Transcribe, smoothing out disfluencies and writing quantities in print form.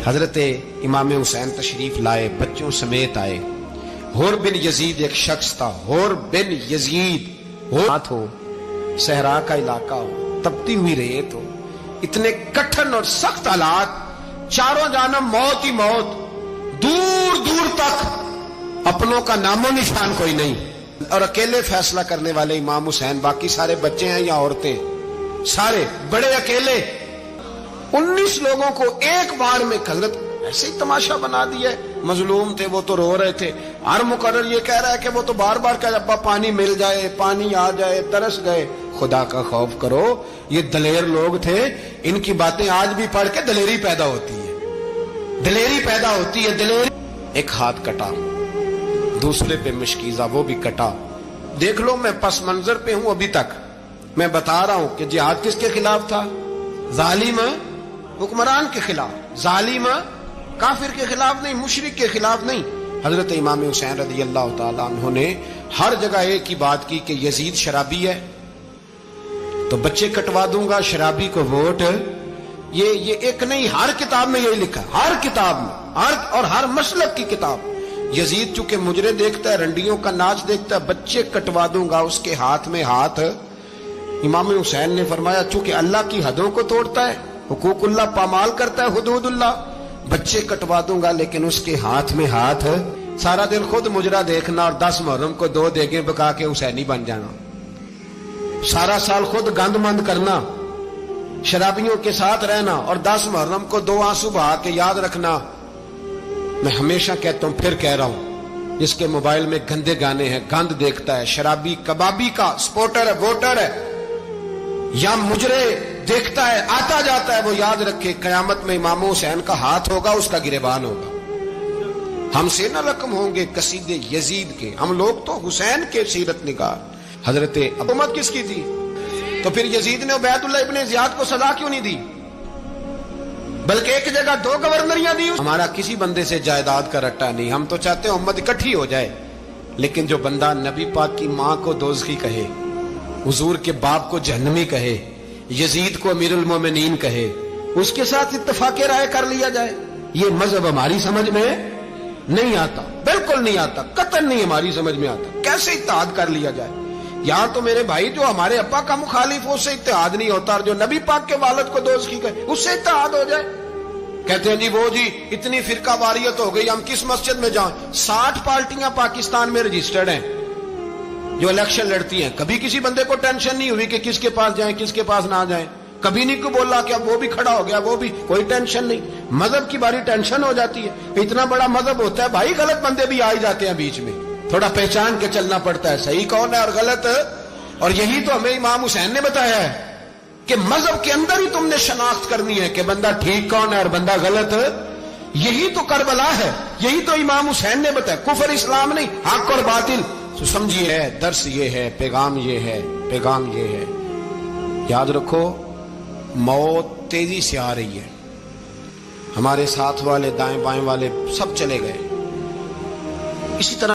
حضرت امام حسین تشریف لائے، بچوں سمیت آئے۔ حور بن یزید ایک شخص تھا، حور بن یزید، ہاتھ ہو، صحرا کا علاقہ ہو، تپتی ہوئی ریت ہو، اتنے کٹھن اور سخت حالات، چاروں جانب موت ہی موت، دور دور تک اپنوں کا نام و نشان کوئی نہیں، اور اکیلے فیصلہ کرنے والے امام حسین، باقی سارے بچے ہیں یا عورتیں، سارے بڑے اکیلے۔ 19 لوگوں کو ایک بار میں حضرت ایسے ہی تماشا بنا دیا ہے۔ مظلوم تھے وہ تو رو رہے تھے، ہر مقرر یہ کہہ رہا ہے کہ وہ تو بار بار کہ ابا پانی مل جائے، پانی آ جائے، ترس گئے۔ خدا کا خوف کرو، یہ دلیر لوگ تھے، ان کی باتیں آج بھی پڑھ کے دلیری پیدا ہوتی ہے، دلیری پیدا ہوتی ہے، دلیری۔ ایک ہاتھ کٹا، دوسرے پہ مشکیزہ، وہ بھی کٹا۔ دیکھ لو میں پس منظر پہ ہوں ابھی تک، میں بتا رہا ہوں کہ جہاد کس کے خلاف تھا؟ ظالم حکمران کے خلاف، ظالم کافر کے خلاف نہیں، مشرک کے خلاف نہیں۔ حضرت امام حسین رضی اللہ تعالیٰ عنہ نے ہر جگہ ایک ہی بات کی کہ یزید شرابی ہے تو بچے کٹوا دوں گا، شرابی کو ووٹ۔ یہ ایک نہیں، ہر کتاب میں یہی لکھا، ہر کتاب میں، اور ہر مسلک کی کتاب۔ یزید چونکہ مجرے دیکھتا ہے، رنڈیوں کا ناچ دیکھتا ہے، بچے کٹوا دوں گا، اس کے ہاتھ میں ہاتھ۔ امام حسین نے فرمایا چونکہ اللہ کی حدوں کو توڑتا ہے، حقوق اللہ پامال کرتا ہے، حدود اللہ، بچے کٹوا دوں گا لیکن اس کے ہاتھ میں ہاتھ۔ سارا دن خود مجرا دیکھنا اور 10 محرم کو 2 دیگیں پکا کے حسینی بن جانا، سارا سال خود گند مند کرنا، شرابیوں کے ساتھ رہنا، اور 10 محرم کو 2 آنسو بہا کے یاد رکھنا۔ میں ہمیشہ کہتا ہوں، پھر کہہ رہا ہوں، جس کے موبائل میں گندے گانے ہیں، گند دیکھتا ہے، شرابی کبابی کا سپورٹر ہے، ووٹر ہے، یا مجرے دیکھتا ہے، آتا جاتا ہے، وہ یاد رکھے قیامت میں امام حسین کا ہاتھ ہوگا، اس کا گریبان ہوگا۔ ہم سے نہ رقم ہوں گے قصید یزید کے، ہم لوگ تو حسین کے سیرت نگار۔ حضرت حکومت کس کی تھی؟ تو پھر یزید نے عبید اللہ ابن زیاد کو سزا کیوں نہیں دی، بلکہ ایک جگہ 2 گورنریاں دی؟ ہمارا کسی بندے سے جائیداد کا رٹا نہیں، ہم تو چاہتے ہیں امت اکٹھی ہو جائے، لیکن جو بندہ نبی پاک کی ماں کو دوزخی کہے، حضور کے باپ کو جہنمی کہے، یزید کو امیر المومنین کہے، اس کے ساتھ اتفاق رائے کر لیا جائے، یہ مذہب ہماری سمجھ میں نہیں آتا، بالکل نہیں آتا، قطعاً نہیں ہماری سمجھ میں آتا۔ کیسے اتحاد کر لیا جائے؟ یہاں تو میرے بھائی جو ہمارے ابا کا مخالف ہو، اس سے اتحاد نہیں ہوتا، اور جو نبی پاک کے والد کو دوزخی کہے اس سے اتحاد ہو جائے۔ کہتے ہیں جی وہ جی اتنی فرقہ واریت ہو گئی، ہم کس مسجد میں جائیں؟ 60 پارٹیاں پاکستان میں رجسٹرڈ ہیں جو الیکشن لڑتی ہیں، کبھی کسی بندے کو ٹینشن نہیں ہوئی کہ کس کے پاس جائیں کس کے پاس نہ جائیں، کبھی نہیں کو بولا کہ اب وہ بھی کھڑا ہو گیا، وہ بھی، کوئی ٹینشن نہیں۔ مذہب کی باری ٹینشن ہو جاتی ہے، اتنا بڑا مذہب ہوتا ہے بھائی، غلط بندے بھی آ ہی جاتے ہیں بیچ میں، تھوڑا پہچان کے چلنا پڑتا ہے، صحیح کون ہے اور غلط۔ اور یہی تو ہمیں امام حسین نے بتایا ہے کہ مذہب کے اندر ہی تم نے شناخت کرنی ہے کہ بندہ ٹھیک کون ہے اور بندہ غلط۔ یہی تو کربلا ہے، یہی تو امام حسین نے بتایا، کفر اسلام نہیں، حق اور باطل۔ تو سمجھیے، درس یہ ہے، پیغام یہ ہے، پیغام یہ ہے، یاد رکھو موت تیزی سے آ رہی ہے، ہمارے ساتھ والے، دائیں بائیں والے سب چلے گئے، اسی طرح